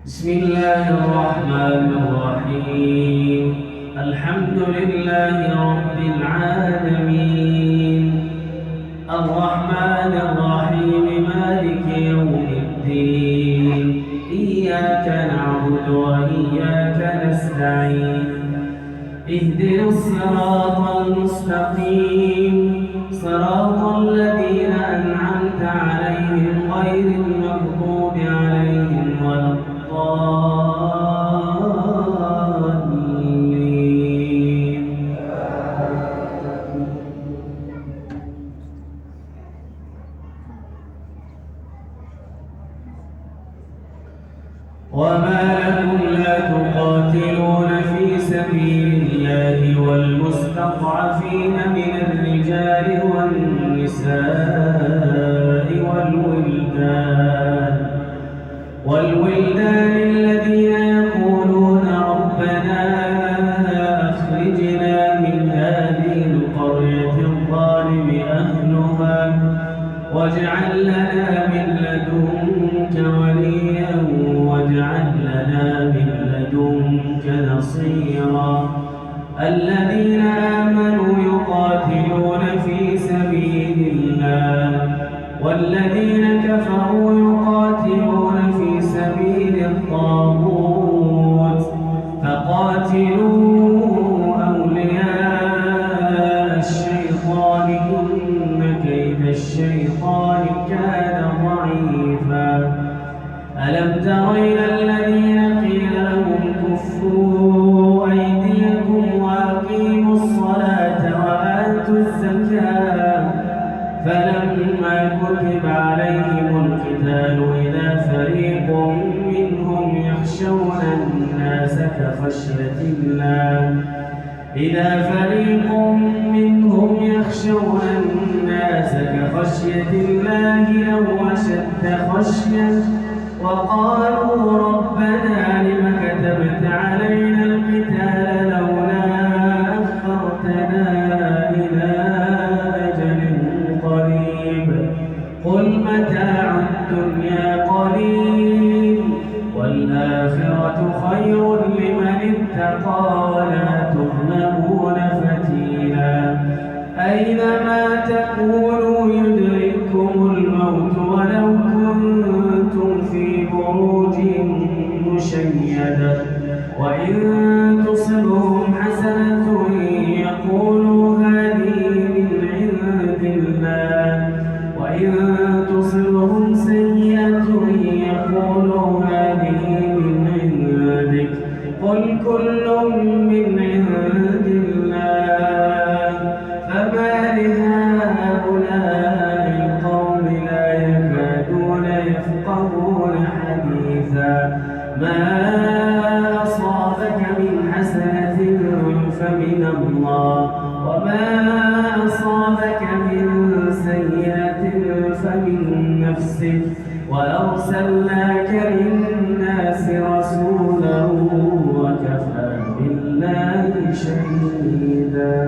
بسم الله الرحمن الرحيم. الحمد لله رب العالمين، الرحمن الرحيم، مالك يوم الدين. إياك نعبد وإياك نستعين. اهدنا الصراط المستقيم، صراط الذين أنعمت عليهم غير المغضوب عليهم ولا الضالين. وما لكم لا تقاتلون في سبيل الله والمستضعفين من الرجال والنساء والولدان الذين يقولون ربنا أخرجنا من هذه القرية الظالم أهلها واجعل لنا من لدنك وليا واجعل لنا من لدنك نصيرا. الذين آمنوا يقاتلون في سبيل الله والذين كفروا يقاتلون في سبيل الطاغوت فقاتلوا أولياء الشيطان إن كيد الشيطان كان ضعيفا. ألم تر إلى الذين قيل لهم كفوا أيديكم وأقيموا الصلاة وآتوا الزكاة فلما كتب عليهم القتال إذا فريق منهم يخشون الناس كخشية الله أو أشد خشية وقالوا ربنا لم كتبت علينا القتال لولا أخرتنا إلى أجل قريب قل متاع الدنيا قليل والآخرة خير لمن اتقى ولا تظلمون فتيلا. أينما تكونوا يدرككم الموت ولو كنتم في بروج مشيدة وإن تصبهم حسنة يقولوا هذه من عند الله وإن تصبهم سيئة يقولوا هذه من عندك قل كل من عند الله فما لهؤلاء القوم لا يكادون يفقهون حديثا. ما أصابك من حسنة فمن الله وما أصابك من سيئة فمن نفسك وأرسلناك للناس رسولا وكفى بالله شهيدا.